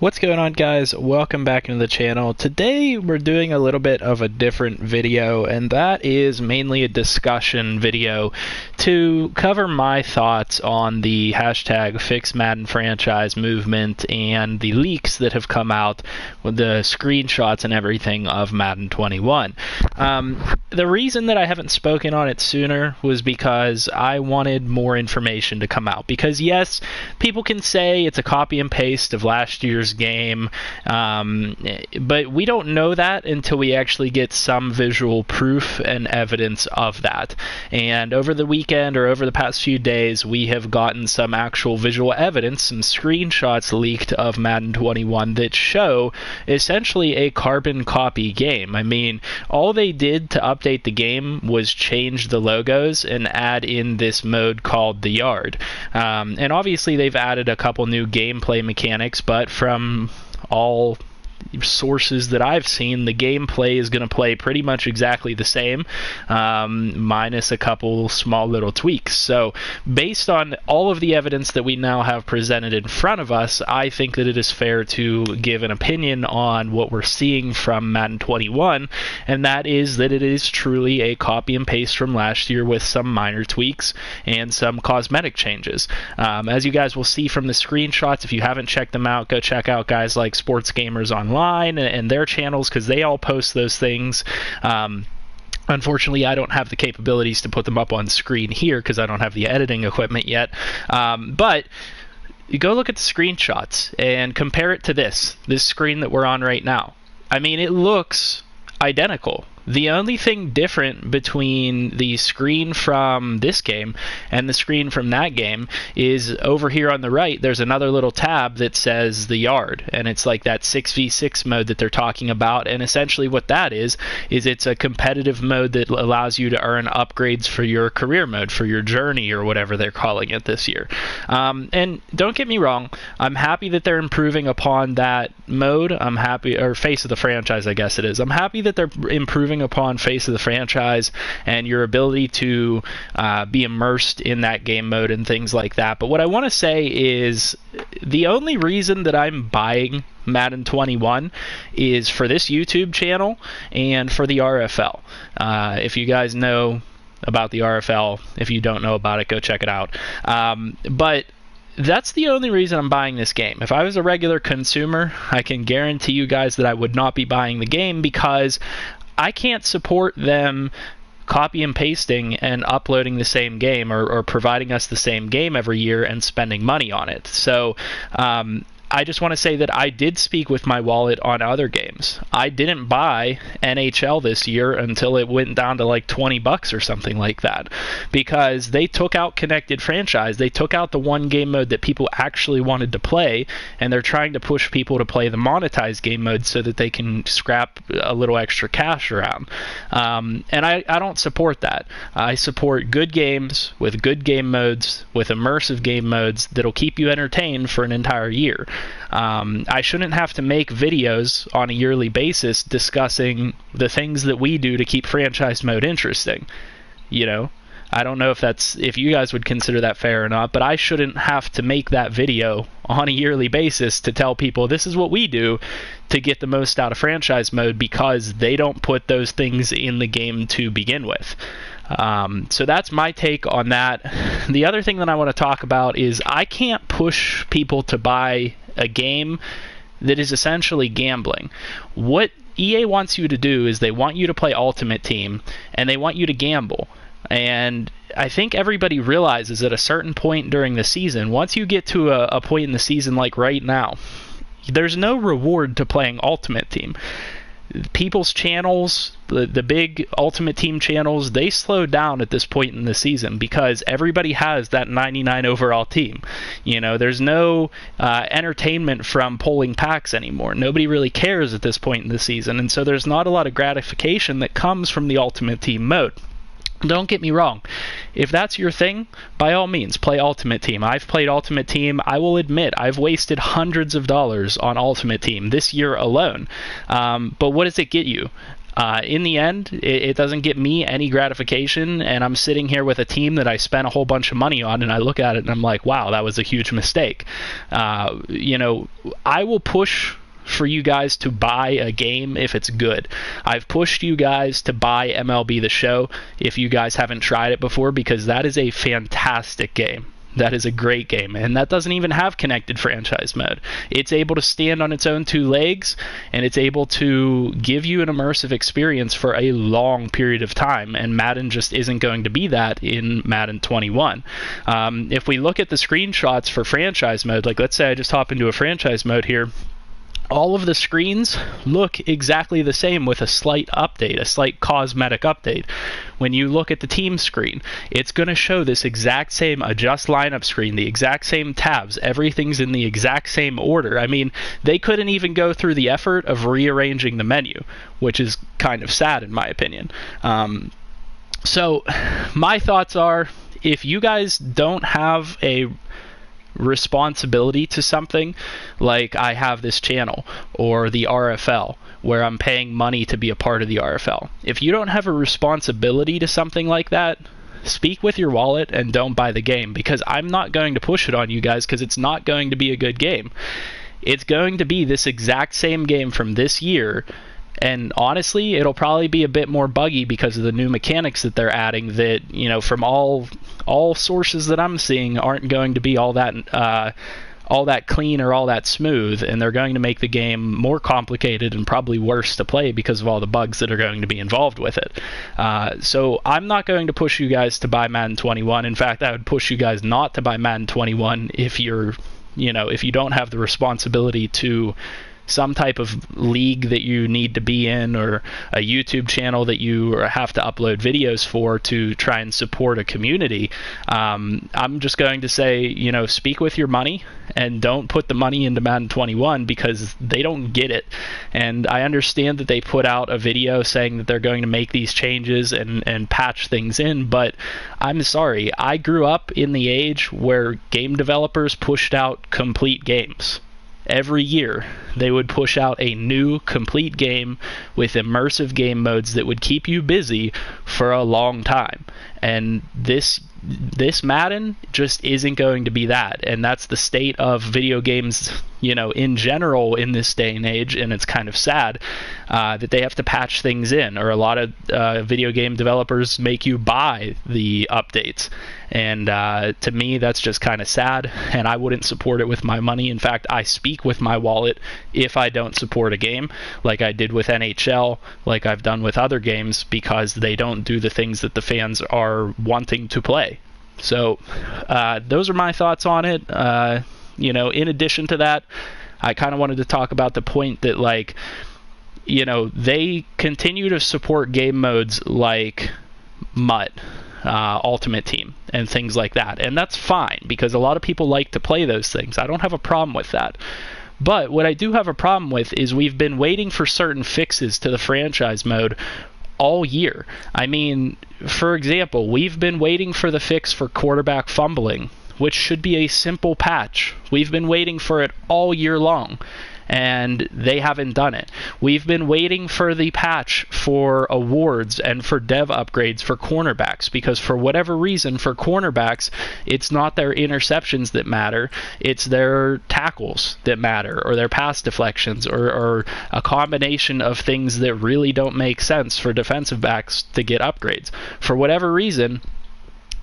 What's going on, guys? Welcome back into the channel. Today we're doing a little bit of a different video, and that is mainly a discussion video to cover my thoughts on the hashtag Fix Madden franchise movement and the leaks that have come out with the screenshots and everything of Madden 21. The reason that I haven't spoken on it sooner was because I wanted more information to come out. Because yes, people can say it's a copy and paste of last year's game, but we don't know that until we actually get some visual proof and evidence of that. And over the weekend or over the past few days, we have gotten some actual visual evidence, some screenshots leaked of Madden 21 that show essentially a carbon copy game. I mean, all they did to update the game was change the logos and add in this mode called the Yard. And obviously they've added a couple new gameplay mechanics, but from all sources that I've seen, the gameplay is going to play pretty much exactly the same, minus a couple small little tweaks. So based on all of the evidence that we now have presented in front of us, I think that it is fair to give an opinion on what we're seeing from Madden 21, and that is that it is truly a copy and paste from last year with some minor tweaks and some cosmetic changes. As you guys will see from the screenshots, if you haven't checked them out, go check out guys like Sports Gamers Online and their channels, because they all post those things. Unfortunately, I don't have the capabilities to put them up on screen here because I don't have the editing equipment yet. But you go look at the screenshots and compare it to this screen that we're on right now. I mean, it looks identical. The only thing different between the screen from this game and the screen from that game is over here on the right, there's another little tab that says the Yard, and it's like that 6v6 mode that they're talking about. And essentially what that is it's a competitive mode that allows you to earn upgrades for your career mode, for your journey, or whatever they're calling it this year. And don't get me wrong, I'm happy that they're improving upon that mode. I'm happy, or face of the franchise, I guess it is. I'm happy that they're improving upon face of the franchise and your ability to be immersed in that game mode and things like that. But what I want to say is the only reason that I'm buying Madden 21 is for this YouTube channel and for the RFL. If you guys know about the RFL, if you don't know about it, go check it out. But that's the only reason I'm buying this game. If I was a regular consumer, I can guarantee you guys that I would not be buying the game, because I can't support them copy and pasting and uploading the same game, or providing us the same game every year and spending money on it. So I just want to say that I did speak with my wallet on other games. I didn't buy NHL this year until it went down to like $20 or something like that, because they took out connected franchise. They took out the one game mode that people actually wanted to play, and they're trying to push people to play the monetized game mode so that they can scrap a little extra cash around. And I don't support that. I support good games with good game modes, with immersive game modes that'll keep you entertained for an entire year. I shouldn't have to make videos on a yearly basis discussing the things that we do to keep franchise mode interesting. You know, I don't know if you guys would consider that fair or not, but I shouldn't have to make that video on a yearly basis to tell people this is what we do to get the most out of franchise mode, because they don't put those things in the game to begin with. So that's my take on that. The other thing that I want to talk about is I can't push people to buy a game that is essentially gambling. What EA wants you to do is they want you to play Ultimate Team, and they want you to gamble. And I think everybody realizes at a certain point during the season, once you get to a point in the season like right now, there's no reward to playing Ultimate Team. People's channels, the big Ultimate Team channels, they slow down at this point in the season because everybody has that 99 overall team. You know, there's no entertainment from pulling packs anymore. Nobody really cares at this point in the season, and so there's not a lot of gratification that comes from the Ultimate Team mode. Don't get me wrong. If that's your thing, by all means, play Ultimate Team. I've played Ultimate Team. I will admit, I've wasted hundreds of dollars on Ultimate Team this year alone. But what does it get you? In the end, it doesn't get me any gratification, and I'm sitting here with a team that I spent a whole bunch of money on, and I look at it and I'm like, wow, that was a huge mistake. I will push for you guys to buy a game if it's good. I've pushed you guys to buy MLB The Show if you guys haven't tried it before, because that is a fantastic game. That is a great game, and that doesn't even have connected franchise mode. It's able to stand on its own two legs, and it's able to give you an immersive experience for a long period of time, and Madden just isn't going to be that in Madden 21. If we look at the screenshots for franchise mode, like let's say I just hop into a franchise mode here, all of the screens look exactly the same with a slight update, a slight cosmetic update. When you look at the team screen, it's going to show this exact same adjust lineup screen, the exact same tabs, everything's in the exact same order. I mean, they couldn't even go through the effort of rearranging the menu, which is kind of sad in my opinion. So my thoughts are, if you guys don't have a responsibility to something, like I have this channel or the RFL where I'm paying money to be a part of the RFL, if you don't have a responsibility to something like that, speak with your wallet and don't buy the game, because I'm not going to push it on you guys, because it's not going to be a good game. It's going to be this exact same game from this year, and honestly, it'll probably be a bit more buggy because of the new mechanics that they're adding that, from all sources that I'm seeing, aren't going to be all that clean or all that smooth, and they're going to make the game more complicated and probably worse to play because of all the bugs that are going to be involved with it. So I'm not going to push you guys to buy Madden 21. In fact, I would push you guys not to buy Madden 21 if if you don't have the responsibility to some type of league that you need to be in, or a YouTube channel that you have to upload videos for to try and support a community. I'm just going to say, speak with your money and don't put the money into Madden 21, because they don't get it. And I understand that they put out a video saying that they're going to make these changes and patch things in, but I'm sorry, I grew up in the age where game developers pushed out complete games. Every year, they would push out a new complete game with immersive game modes that would keep you busy for a long time. And this Madden just isn't going to be that. And that's the state of video games, in general in this day and age. And it's kind of sad that they have to patch things in, or a lot of video game developers make you buy the updates. And to me, that's just kind of sad, and I wouldn't support it with my money. In fact, I speak with my wallet if I don't support a game, like I did with NHL, like I've done with other games, because they don't do the things that the fans are wanting to play. So those are my thoughts on it. In addition to that, I kind of wanted to talk about the point that, they continue to support game modes like MUT, Ultimate Team, and things like that. And that's fine, because a lot of people like to play those things. I don't have a problem with that. But what I do have a problem with is we've been waiting for certain fixes to the franchise mode all year. I mean, for example, we've been waiting for the fix for quarterback fumbling, which should be a simple patch. We've been waiting for it all year long, and they haven't done it. We've been waiting for the patch for awards and for dev upgrades for cornerbacks, because for whatever reason, for cornerbacks, it's not their interceptions that matter, it's their tackles that matter, or their pass deflections, or a combination of things that really don't make sense for defensive backs to get upgrades. For whatever reason,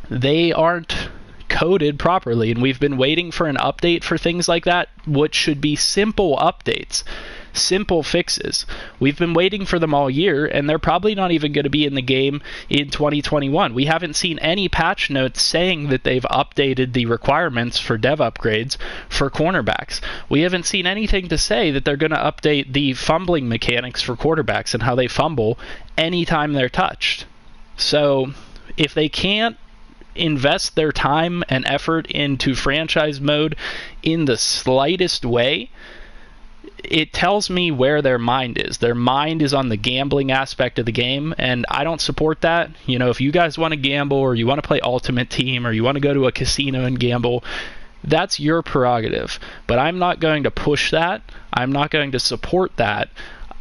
they aren't coded properly, and we've been waiting for an update for things like that, which should be simple updates, simple fixes. We've been waiting for them all year, and they're probably not even going to be in the game in 2021. We haven't seen any patch notes saying that they've updated the requirements for dev upgrades for cornerbacks. We haven't seen anything to say that they're going to update the fumbling mechanics for quarterbacks and how they fumble anytime they're touched. So if they can't invest their time and effort into franchise mode in the slightest way, it tells me where their mind is. Their mind is on the gambling aspect of the game, and I don't support that. If you guys want to gamble, or you want to play Ultimate Team, or you want to go to a casino and gamble, that's your prerogative. But I'm not going to push that. I'm not going to support that.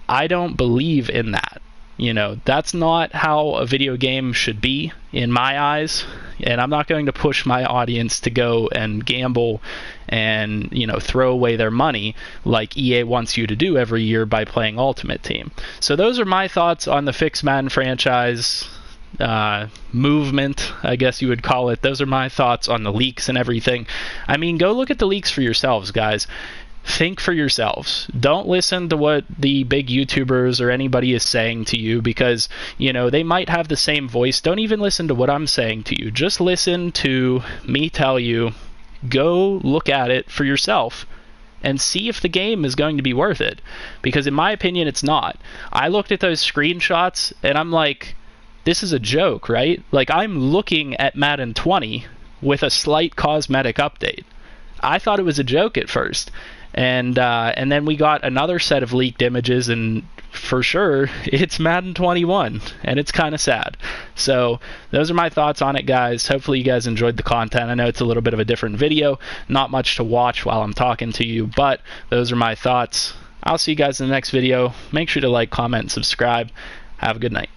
I don't believe in that. You know, that's not how a video game should be in my eyes, and I'm not going to push my audience to go and gamble and, you know, throw away their money like EA wants you to do every year by playing Ultimate Team. So those are my thoughts on the Fix Madden franchise movement, I guess you would call it. Those are my thoughts on the leaks and everything. I mean, go look at the leaks for yourselves, guys. Think for yourselves. Don't listen to what the big YouTubers or anybody is saying to you, because, you know, they might have the same voice. Don't even listen to what I'm saying to you. Just listen to me tell you, go look at it for yourself and see if the game is going to be worth it. Because in my opinion, it's not. I looked at those screenshots and I'm like, this is a joke, right? Like, I'm looking at Madden 20 with a slight cosmetic update. I thought it was a joke at first. And then we got another set of leaked images, and for sure, it's Madden 21, and it's kind of sad. So those are my thoughts on it, guys. Hopefully you guys enjoyed the content. I know it's a little bit of a different video, not much to watch while I'm talking to you, but those are my thoughts. I'll see you guys in the next video. Make sure to like, comment, and subscribe. Have a good night.